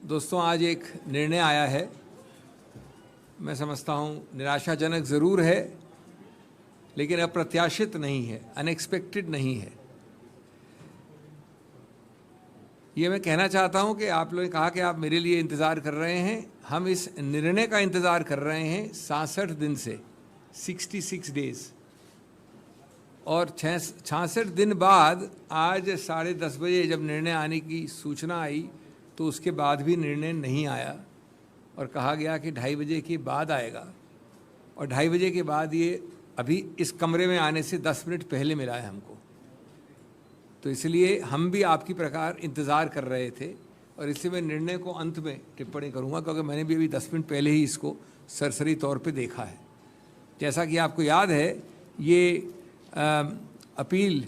दोस्तों, आज एक निर्णय आया है। मैं समझता हूँ निराशाजनक ज़रूर है, लेकिन अप्रत्याशित नहीं है, अनएक्सपेक्टेड नहीं है। ये मैं कहना चाहता हूँ कि आप लोगों ने कहा कि आप मेरे लिए इंतज़ार कर रहे हैं। हम इस निर्णय का इंतज़ार कर रहे हैं 66 दिन से, 66 डेज़। और 66 दिन बाद आज 10:30 बजे जब निर्णय आने की सूचना आई, तो उसके बाद भी निर्णय नहीं आया और कहा गया कि 2:30 बजे के बाद आएगा। और 2:30 बजे के बाद ये अभी इस कमरे में आने से 10 मिनट पहले मिला है हमको। तो इसलिए हम भी आपकी प्रकार इंतज़ार कर रहे थे, और इसलिए मैं निर्णय को अंत में टिप्पणी करूँगा, क्योंकि मैंने भी अभी 10 मिनट पहले ही इसको सरसरी तौर पे देखा है। जैसा कि आपको याद है, ये अपील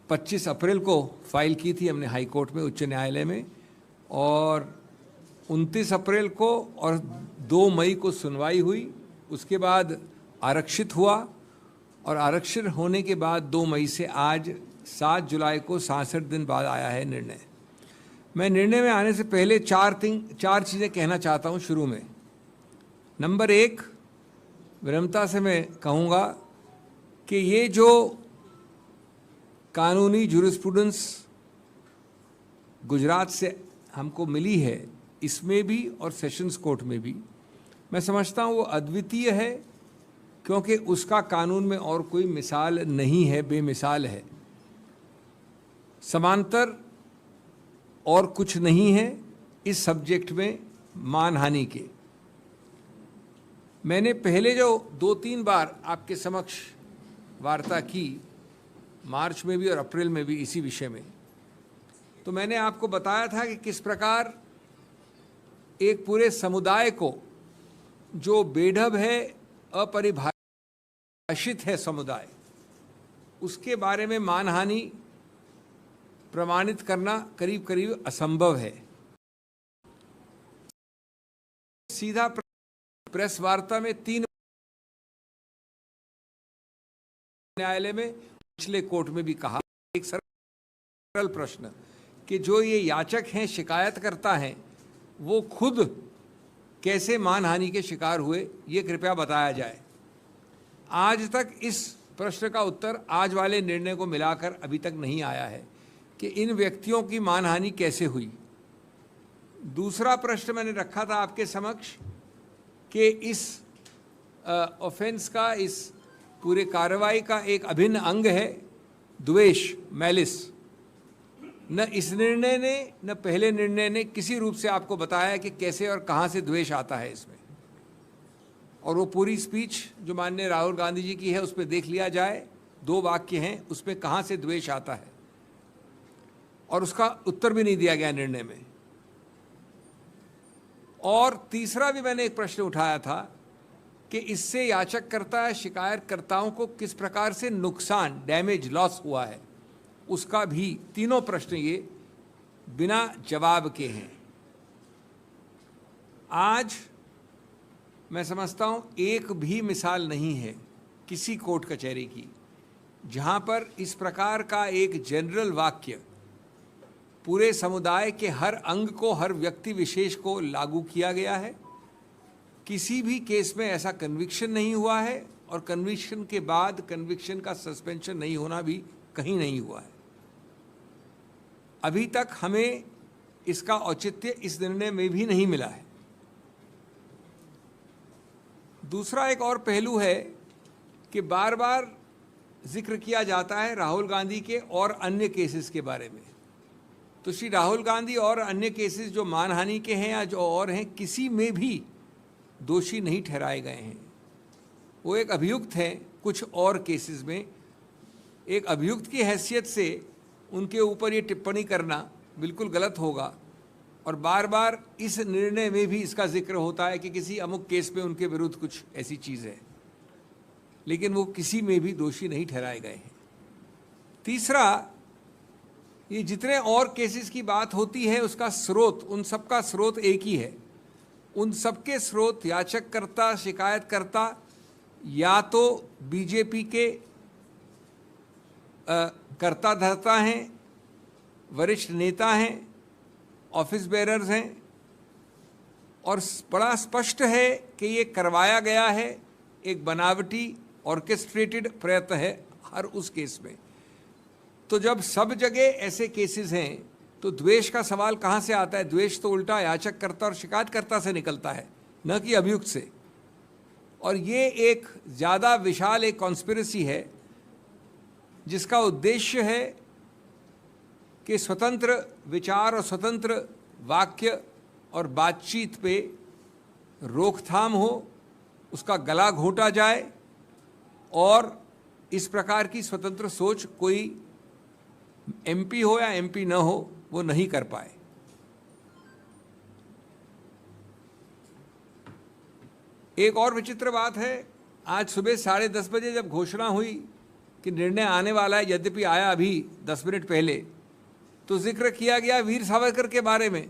25 अप्रैल को फाइल की थी हमने हाई कोर्ट में, उच्च न्यायालय में, और 29 अप्रैल को और 2 मई को सुनवाई हुई। उसके बाद आरक्षित हुआ, और आरक्षित होने के बाद 2 मई से आज 7 जुलाई को 66 दिन बाद आया है निर्णय। मैं निर्णय में आने से पहले चार चीज़ें कहना चाहता हूँ शुरू में। नंबर 1, विनम्रता से मैं कहूँगा कि ये जो कानूनी जुरिस्प्रूडेंस गुजरात से हमको मिली है, इसमें भी और सेशंस कोर्ट में भी, मैं समझता हूँ वो अद्वितीय है, क्योंकि उसका कानून में और कोई मिसाल नहीं है, बेमिसाल है। समांतर और कुछ नहीं है इस सब्जेक्ट में मानहानि के। मैंने पहले जो 2-3 बार आपके समक्ष वार्ता की, मार्च में भी और अप्रैल में भी इसी विषय में, तो मैंने आपको बताया था कि किस प्रकार एक पूरे समुदाय को, जो बेढब है, अपरिभाषित है समुदाय, उसके बारे में मानहानि प्रमाणित करना करीब करीब असंभव है। सीधा प्रेस वार्ता में 3 न्यायालय में, पिछले कोर्ट में भी कहा, एक सरल प्रश्न कि जो ये याचक हैं, शिकायतकर्ता हैं, वो खुद कैसे मानहानि के शिकार हुए, ये कृपया बताया जाए। आज तक इस प्रश्न का उत्तर आज वाले निर्णय को मिलाकर अभी तक नहीं आया है कि इन व्यक्तियों की मानहानि कैसे हुई। दूसरा प्रश्न मैंने रखा था आपके समक्ष कि इस ऑफेंस का, इस पूरे कार्रवाई का एक अभिन्न अंग है द्वेष, मैलिस। न इस निर्णय ने, न पहले निर्णय ने किसी रूप से आपको बताया कि कैसे और कहाँ से द्वेष आता है इसमें। और वो पूरी स्पीच जो माननीय राहुल गांधी जी की है, उस पर देख लिया जाए, 2 वाक्य हैं, उसमें कहाँ से द्वेष आता है, और उसका उत्तर भी नहीं दिया गया निर्णय में। और तीसरा भी मैंने एक प्रश्न उठाया था कि इससे याचककर्ता, शिकायतकर्ताओं को किस प्रकार से नुकसान, डैमेज, लॉस हुआ है, उसका भी। तीनों प्रश्न ये बिना जवाब के हैं। आज मैं समझता हूँ एक भी मिसाल नहीं है किसी कोर्ट कचहरी की जहाँ पर इस प्रकार का एक जनरल वाक्य पूरे समुदाय के हर अंग को, हर व्यक्ति विशेष को लागू किया गया है। किसी भी केस में ऐसा कन्विक्शन नहीं हुआ है, और कन्विक्शन के बाद कन्विक्शन का सस्पेंशन नहीं होना भी कहीं नहीं हुआ है। अभी तक हमें इसका औचित्य इस निर्णय में भी नहीं मिला है। दूसरा एक और पहलू है कि बार बार जिक्र किया जाता है राहुल गांधी के और अन्य केसेस के बारे में। तो श्री राहुल गांधी और अन्य केसेस जो मानहानि के हैं या जो और हैं, किसी में भी दोषी नहीं ठहराए गए हैं। वो एक अभियुक्त हैं कुछ और केसेस में। एक अभियुक्त की हैसियत से उनके ऊपर ये टिप्पणी करना बिल्कुल गलत होगा, और बार बार इस निर्णय में भी इसका जिक्र होता है कि किसी अमुक केस में उनके विरुद्ध कुछ ऐसी चीज़ है, लेकिन वो किसी में भी दोषी नहीं ठहराए गए हैं। तीसरा, ये जितने और केसेस की बात होती है, उसका स्रोत, उन सबका स्रोत एक ही है। उन सबके स्रोत याचककर्ता, शिकायतकर्ता या तो बीजेपी के कर्ता धर्ता हैं, वरिष्ठ नेता हैं, ऑफिस बेरर्स हैं और बड़ा स्पष्ट है कि ये करवाया गया है, एक बनावटी ऑर्केस्ट्रेटेड प्रयत्न है हर उस केस में। तो जब सब जगह ऐसे केसेस हैं तो द्वेष का सवाल कहाँ से आता है? द्वेष तो उल्टा याचककर्ता और शिकायतकर्ता से निकलता है, न कि अभियुक्त से। और ये एक ज़्यादा विशाल एक कॉन्स्पिरेसी है जिसका उद्देश्य है कि स्वतंत्र विचार और स्वतंत्र वाक्य और बातचीत पे रोकथाम हो, उसका गला घोंटा जाए और इस प्रकार की स्वतंत्र सोच कोई एमपी हो या एमपी न हो वो नहीं कर पाए। एक और विचित्र बात है, आज सुबह 10:30 बजे जब घोषणा हुई कि निर्णय आने वाला है, यद्यपि आया अभी 10 मिनट पहले, तो जिक्र किया गया वीर सावरकर के बारे में।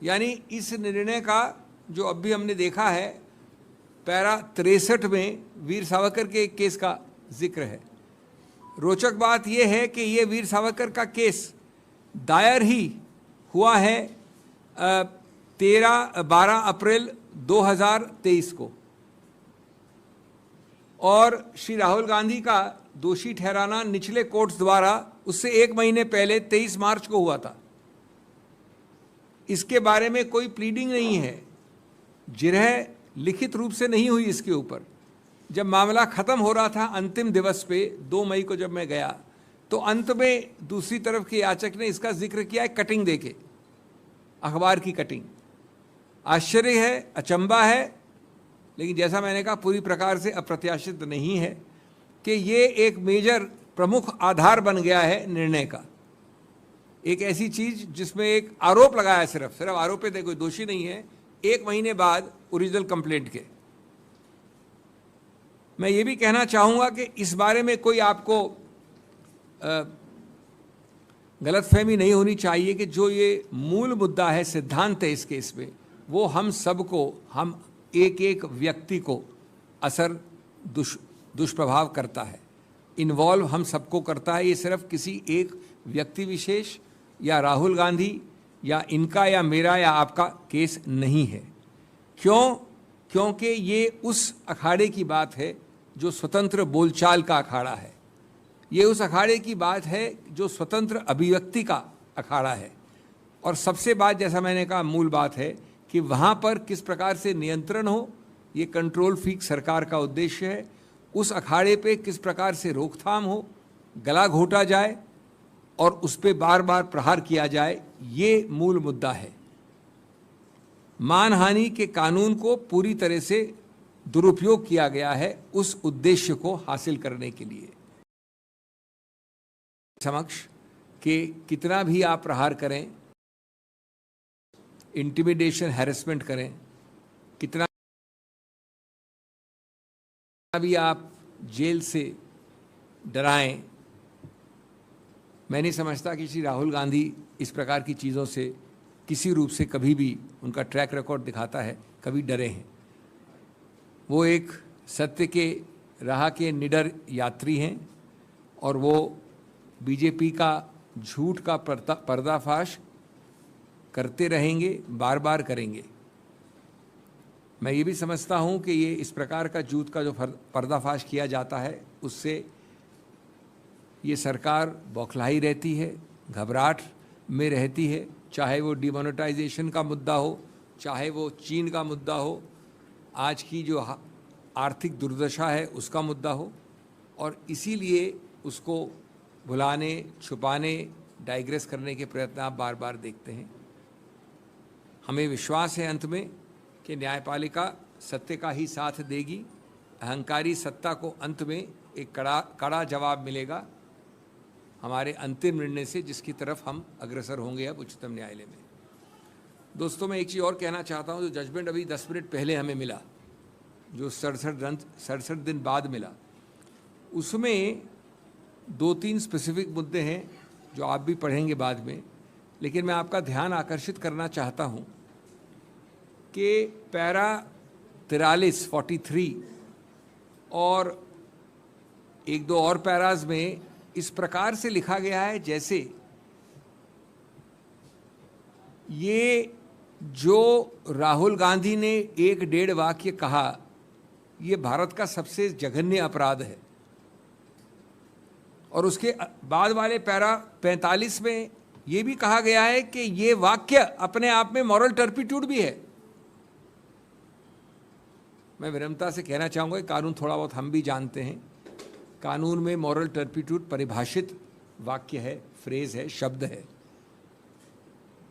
यानी इस निर्णय का जो अभी हमने देखा है, पैरा 63 में वीर सावरकर के एक केस का जिक्र है। रोचक बात यह है कि ये वीर सावरकर का केस दायर ही हुआ है 12 अप्रैल 2023 को, और श्री राहुल गांधी का दोषी ठहराना निचले कोर्ट्स द्वारा उससे 1 महीने पहले 23 मार्च को हुआ था। इसके बारे में कोई प्लीडिंग नहीं है, जिरह लिखित रूप से नहीं हुई इसके ऊपर। जब मामला ख़त्म हो रहा था अंतिम दिवस पे 2 मई को जब मैं गया, तो अंत में दूसरी तरफ के याचक ने इसका जिक्र किया है कटिंग देके, अखबार की कटिंग। आश्चर्य है, अचंबा है, लेकिन जैसा मैंने कहा पूरी प्रकार से अप्रत्याशित नहीं है कि ये एक मेजर प्रमुख आधार बन गया है निर्णय का। एक ऐसी चीज़ जिसमें एक आरोप लगाया, सिर्फ आरोप है, कोई दोषी नहीं है, 1 महीने बाद ओरिजिनल कंप्लेंट के। मैं ये भी कहना चाहूँगा कि इस बारे में कोई आपको गलतफहमी नहीं होनी चाहिए कि जो ये मूल मुद्दा है, सिद्धांत है इस केस में, वो हम सबको, हम एक एक व्यक्ति को असर दुष्प्रभाव करता है, इन्वॉल्व हम सबको करता है। ये सिर्फ किसी एक व्यक्ति विशेष या राहुल गांधी या इनका या मेरा या आपका केस नहीं है। क्यों? क्योंकि ये उस अखाड़े की बात है जो स्वतंत्र बोलचाल का अखाड़ा है। ये उस अखाड़े की बात है जो स्वतंत्र अभिव्यक्ति का अखाड़ा है। और सबसे बात, जैसा मैंने कहा, मूल बात है कि वहाँ पर किस प्रकार से नियंत्रण हो, ये कंट्रोल फ्रीक सरकार का उद्देश्य है। उस अखाड़े पे किस प्रकार से रोकथाम हो, गला घोंटा जाए और उस पर बार बार प्रहार किया जाए, ये मूल मुद्दा है। मानहानि के कानून को पूरी तरह से दुरुपयोग किया गया है उस उद्देश्य को हासिल करने के लिए। समक्ष कि कितना भी आप प्रहार करें, इंटिमिडेशन, हैरेसमेंट करें, कितना भी आप जेल से डराएं, मैं नहीं समझता कि श्री राहुल गांधी इस प्रकार की चीज़ों से किसी रूप से कभी भी, उनका ट्रैक रिकॉर्ड दिखाता है, कभी डरे हैं। वो एक सत्य के राह के निडर यात्री हैं और वो बीजेपी का झूठ का पर्दाफाश करते रहेंगे, बार बार करेंगे। मैं ये भी समझता हूँ कि ये इस प्रकार का झूठ का जो पर्दाफाश किया जाता है, उससे ये सरकार बौखलाई रहती है, घबराहट में रहती है, चाहे वो डिमोनेटाइजेशन का मुद्दा हो, चाहे वो चीन का मुद्दा हो, आज की जो आर्थिक दुर्दशा है उसका मुद्दा हो, और इसीलिए उसको भुलाने, छुपाने, डाइग्रेस करने के प्रयत्न आप बार बार देखते हैं। हमें विश्वास है अंत में कि न्यायपालिका सत्य का ही साथ देगी। अहंकारी सत्ता को अंत में एक कड़ा जवाब मिलेगा हमारे अंतिम निर्णय से, जिसकी तरफ हम अग्रसर होंगे अब उच्चतम न्यायालय में। दोस्तों, मैं एक चीज़ और कहना चाहता हूँ। जो जजमेंट अभी 10 मिनट पहले हमें मिला, जो 67 दिन बाद मिला, उसमें 2-3 स्पेसिफिक मुद्दे हैं जो आप भी पढ़ेंगे बाद में, लेकिन मैं आपका ध्यान आकर्षित करना चाहता हूँ कि पैरा 43 और 1-2 और पैराज में इस प्रकार से लिखा गया है जैसे ये जो राहुल गांधी ने 1-1.5 वाक्य कहा, ये भारत का सबसे जघन्य अपराध है। और उसके बाद वाले पैरा 45 में ये भी कहा गया है कि ये वाक्य अपने आप में मॉरल टर्पिट्यूड भी है। मैं विनम्रता से कहना चाहूँगा कि कानून थोड़ा बहुत हम भी जानते हैं। कानून में मॉरल टर्पिट्यूड परिभाषित वाक्य है, फ्रेज है, शब्द है।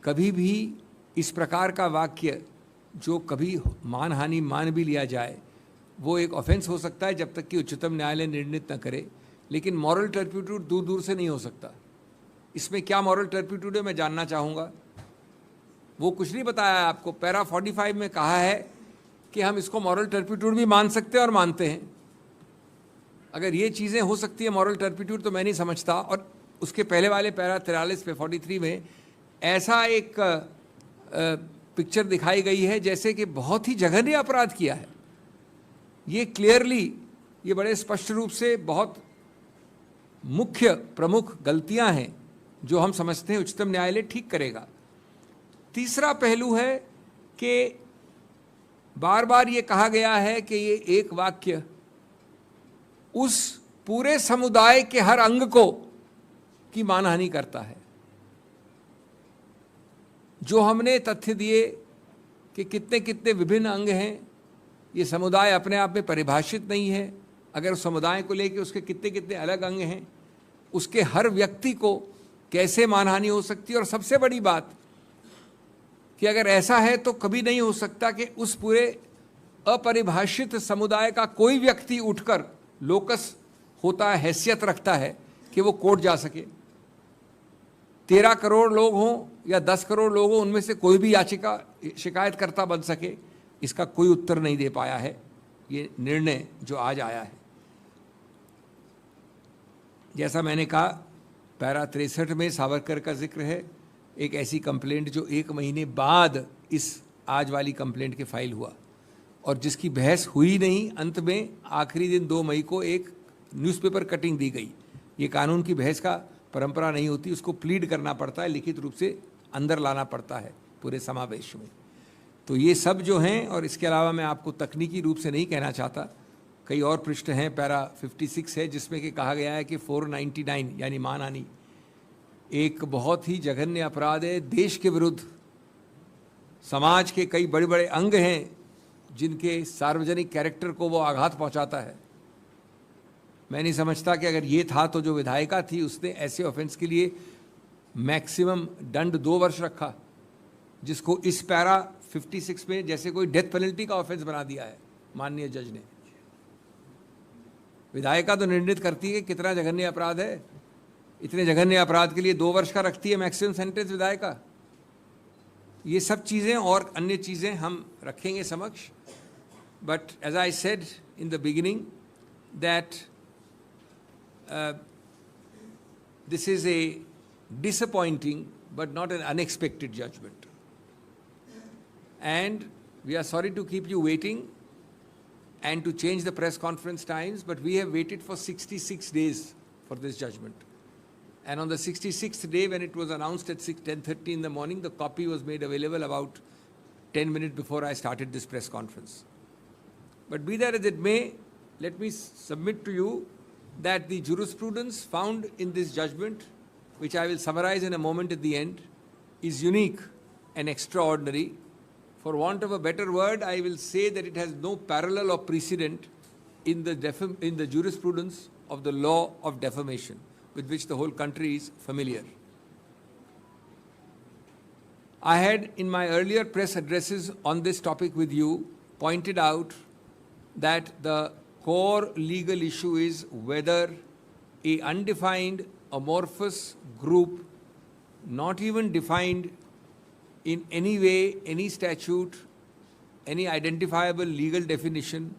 कभी भी इस प्रकार का वाक्य जो कभी मानहानि मान भी लिया जाए, वो एक ऑफेंस हो सकता है जब तक कि उच्चतम न्यायालय निर्णित न करे, लेकिन मॉरल टर्पिट्यूड दूर दूर से नहीं हो सकता। इसमें क्या मॉरल टर्पिट्यूड है मैं जानना चाहूँगा। वो कुछ नहीं बताया है आपको। पैरा 45 में कहा है कि हम इसको मॉरल टर्पिट्यूड भी मान सकते हैं और मानते हैं। अगर ये चीज़ें हो सकती है मॉरल टर्पिट्यूड, तो मैं नहीं समझता। और उसके पहले वाले पैरा 43 पे 43 में ऐसा एक पिक्चर दिखाई गई है जैसे कि बहुत ही जघन्य अपराध किया है। ये क्लियरली, ये बड़े स्पष्ट रूप से बहुत मुख्य प्रमुख गलतियां हैं जो हम समझते हैं उच्चतम न्यायालय ठीक करेगा। तीसरा पहलू है कि बार बार ये कहा गया है कि ये एक वाक्य उस पूरे समुदाय के हर अंग को की मानहानि करता है। जो हमने तथ्य दिए कि कितने कितने विभिन्न अंग हैं, ये समुदाय अपने आप में परिभाषित नहीं है। अगर उस समुदाय को लेकर उसके कितने कितने अलग अंग हैं, उसके हर व्यक्ति को कैसे मानहानि हो सकती है। और सबसे बड़ी बात कि अगर ऐसा है तो कभी नहीं हो सकता कि उस पूरे अपरिभाषित समुदाय का कोई व्यक्ति उठकर लोकस होता है, हैसियत रखता है कि वो कोर्ट जा सके। 13 करोड़ लोग हों या 10 करोड़ लोग हों, उनमें से कोई भी शिकायतकर्ता बन सके, इसका कोई उत्तर नहीं दे पाया है ये निर्णय जो आज आया है। जैसा मैंने कहा, पैरा 63 में सावरकर का जिक्र है, एक ऐसी कंप्लेंट जो 1 महीने बाद इस आज वाली कंप्लेंट के फाइल हुआ और जिसकी बहस हुई नहीं। अंत में आखिरी दिन 2 मई को एक न्यूज़पेपर कटिंग दी गई। ये कानून की बहस का परंपरा नहीं होती, उसको प्लीड करना पड़ता है, लिखित रूप से अंदर लाना पड़ता है पूरे समावेश में। तो ये सब जो हैं, और इसके अलावा मैं आपको तकनीकी रूप से नहीं कहना चाहता, कई और पृष्ठ हैं। पैरा 56 है जिसमें कि कहा गया है कि 499 यानी मानहानि एक बहुत ही जघन्य अपराध है देश के विरुद्ध। समाज के कई बड़े बड़े अंग हैं जिनके सार्वजनिक कैरेक्टर को वो आघात पहुंचाता है। मैं नहीं समझता कि अगर ये था तो जो विधायिका थी उसने ऐसे ऑफेंस के लिए मैक्सिमम दंड 2 वर्ष रखा, जिसको इस पैरा 56 में जैसे कोई डेथ पेनल्टी का ऑफेंस बना दिया है माननीय जज ने। विधायिका तो निर्णित करती है कि कितना जघन्य अपराध है। इतने जघन्य अपराध के लिए 2 वर्ष का रखती है मैक्सिमम सेंटेंस विधायिका। ये सब चीज़ें और अन्य चीज़ें हम रखेंगे समक्ष। But as I said in the beginning that this is a disappointing but not an unexpected judgment, and we are sorry to keep you waiting and to change the press conference times, but we have waited for 66 days for this judgment, and on the 66th day when it was announced at 10:30 in the morning, the copy was made available about 10 minutes before I started this press conference. But be that as it may, let me submit to you that the jurisprudence found in this judgment, which I will summarize in a moment at the end, is unique and extraordinary. For want of a better word, I will say that it has no parallel or precedent in the jurisprudence of the law of defamation, with which the whole country is familiar. I had, in my earlier press addresses on this topic with you, pointed out that the core legal issue is whether a undefined amorphous group, not even defined in any way, any statute, any identifiable legal definition,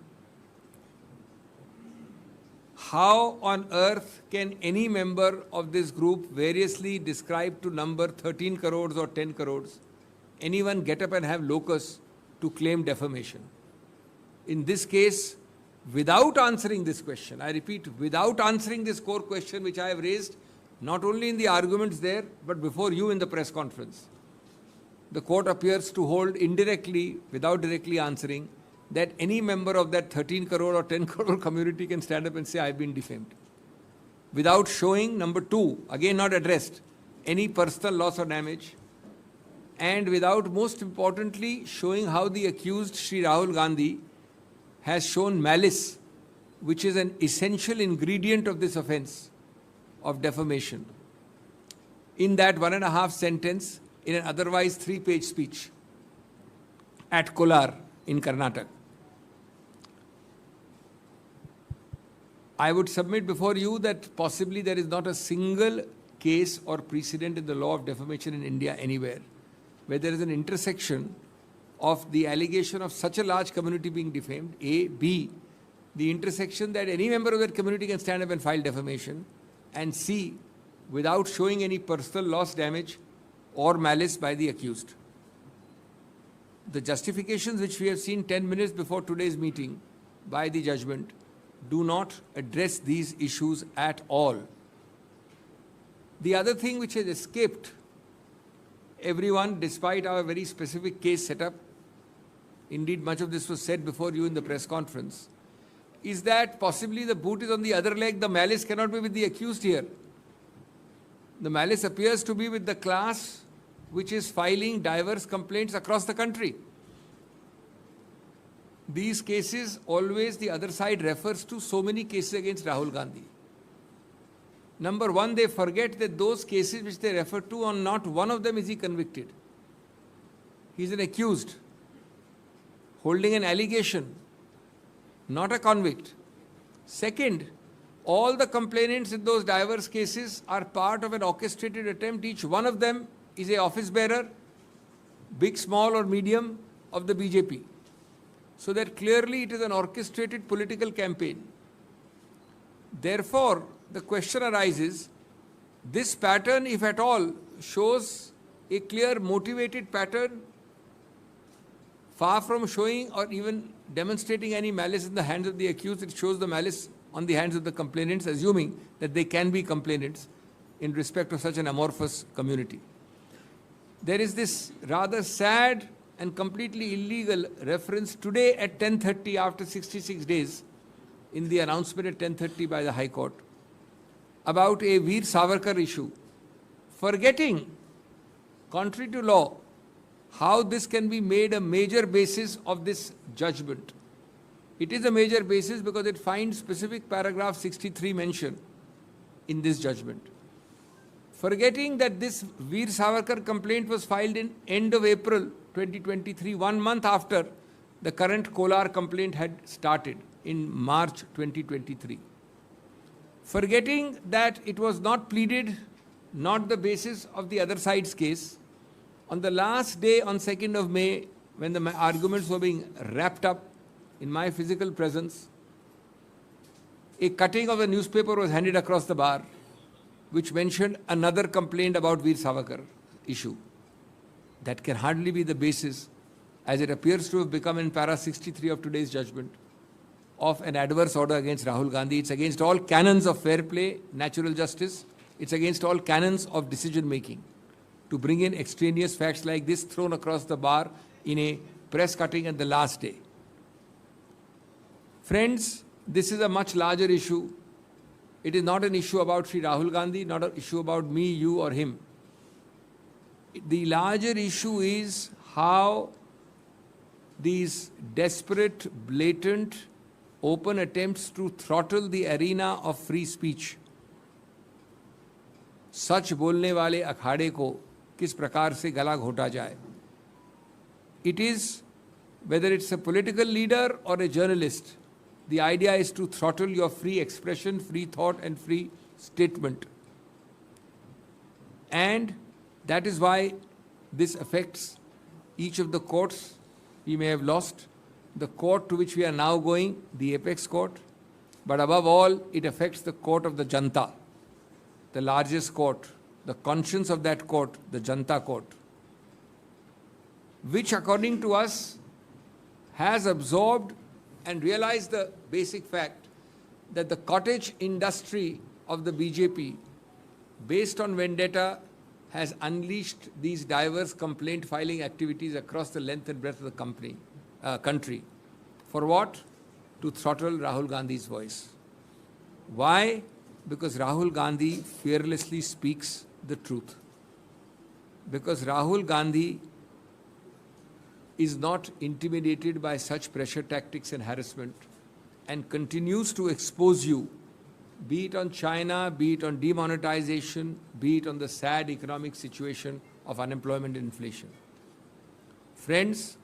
how on earth can any member of this group, variously described to number 13 crores or 10 crores, anyone get up and have locus to claim defamation? In this case, without answering this question, I repeat, without answering this core question which I have raised, not only in the arguments there, but before you in the press conference, the court appears to hold indirectly, without directly answering, that any member of that 13 crore or 10 crore community can stand up and say, I've been defamed. Without showing, number two, again not addressed, any personal loss or damage, and without, most importantly, showing how the accused Sri Rahul Gandhi has shown malice, which is an essential ingredient of this offense of defamation. In that 1.5 sentence, in an otherwise 3-page speech at Kolar in Karnataka. I would submit before you that possibly there is not a single case or precedent in the law of defamation in India anywhere where there is an intersection of the allegation of such a large community being defamed, A, B, the intersection that any member of that community can stand up and file defamation, and C, without showing any personal loss, damage or malice by the accused. The justifications which we have seen 10 minutes before today's meeting by the judgment do not address these issues at all. The other thing which has escaped everyone, despite our very specific case setup, indeed much of this was said before you in the press conference, is that possibly the boot is on the other leg. The malice cannot be with the accused here. The malice appears to be with the class which is filing diverse complaints across the country. These cases, always the other side refers to so many cases against Rahul Gandhi. Number one, they forget that those cases which they refer to, on not one of them is he convicted. He is an accused, holding an allegation, not a convict. Second, all the complainants in those diverse cases are part of an orchestrated attempt. Each one of them is an office bearer, big, small or medium, of the BJP. So that clearly it is an orchestrated political campaign. Therefore, the question arises, this pattern, if at all, shows a clear motivated pattern, far from showing or even demonstrating any malice in the hands of the accused. It shows the malice on the hands of the complainants, assuming that they can be complainants in respect of such an amorphous community. There is this rather sad and completely illegal reference today at 10:30, after 66 days, in the announcement at 10:30 by the High Court, about a Veer Savarkar issue, forgetting, contrary to law, how this can be made a major basis of this judgment. It is a major basis because it finds specific paragraph 63 mention in this judgment. Forgetting that this Veer Savarkar complaint was filed in end of April 2023, 1 month after the current Kolar complaint had started in March 2023. Forgetting that it was not pleaded, not the basis of the other side's case, on the last day, on 2nd of May, when the arguments were being wrapped up in my physical presence, a cutting of a newspaper was handed across the bar, which mentioned another complaint about Veer Savarkar issue. That can hardly be the basis, as it appears to have become in para 63 of today's judgment, of an adverse order against Rahul Gandhi. It's against all canons of fair play, natural justice. It's against all canons of decision making to bring in extraneous facts like this thrown across the bar in a press cutting at the last day. Friends, this is a much larger issue. It is not an issue about Sri Rahul Gandhi, not an issue about me, you or him. The larger issue is how these desperate, blatant, open attempts to throttle the arena of free speech, सच बोलने वाले अखाड़े को किस प्रकार से गला घोटा जाए. It is, whether it's a political leader or a journalist, the idea is to throttle your free expression, free thought and free statement. And that is why this affects each of the courts we may have lost. The court to which we are now going, the apex court, but above all, it affects the court of the Janta, the largest court, the conscience of that court, the Janta court, which according to us has absorbed and realized the basic fact that the cottage industry of the BJP, based on vendetta, has unleashed these diverse complaint filing activities across the length and breadth of the country. For what? To throttle Rahul Gandhi's voice. Why? Because Rahul Gandhi fearlessly speaks the truth. Because Rahul Gandhi is not intimidated by such pressure tactics and harassment and continues to expose you, be it on China, be it on demonetization, be it on the sad economic situation of unemployment and inflation. Friends,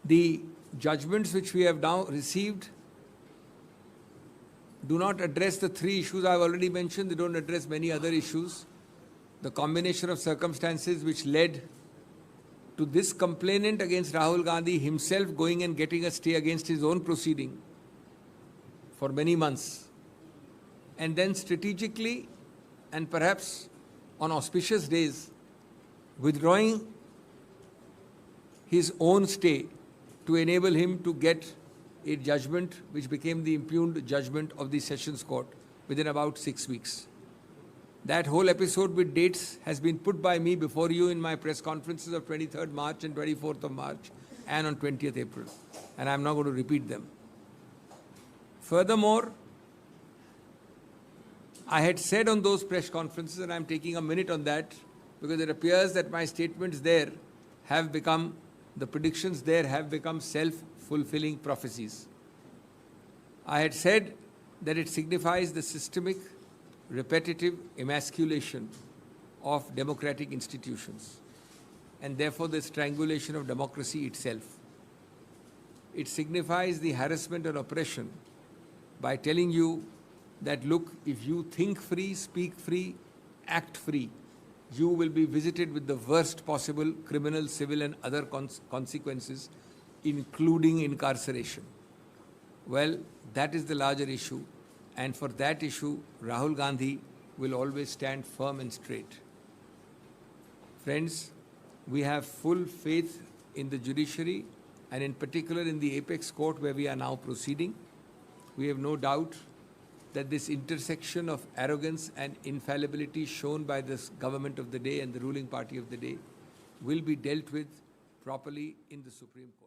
the judgments which we have now received do not address the three issues I have already mentioned. They don't address many other issues. The combination of circumstances which led to this complainant against Rahul Gandhi himself going and getting a stay against his own proceeding for many months, and then strategically and perhaps on auspicious days withdrawing his own stay to enable him to get a judgment which became the impugned judgment of the Sessions Court within about 6 weeks. That whole episode with dates has been put by me before you in my press conferences of 23rd March and 24th of March and on 20th April. And I'm not going to repeat them. Furthermore, I had said on those press conferences, and I'm taking a minute on that, because it appears that my statements there have become, the predictions there have become self-fulfilling prophecies. I had said that it signifies the systemic, repetitive emasculation of democratic institutions and therefore the strangulation of democracy itself. It signifies the harassment and oppression by telling you that, look, if you think free, speak free, act free, you will be visited with the worst possible criminal, civil and other consequences, including incarceration. Well, that is the larger issue. And for that issue, Rahul Gandhi will always stand firm and straight. Friends, we have full faith in the judiciary and in particular in the apex court where we are now proceeding. We have no doubt that this intersection of arrogance and infallibility shown by this government of the day and the ruling party of the day will be dealt with properly in the Supreme Court.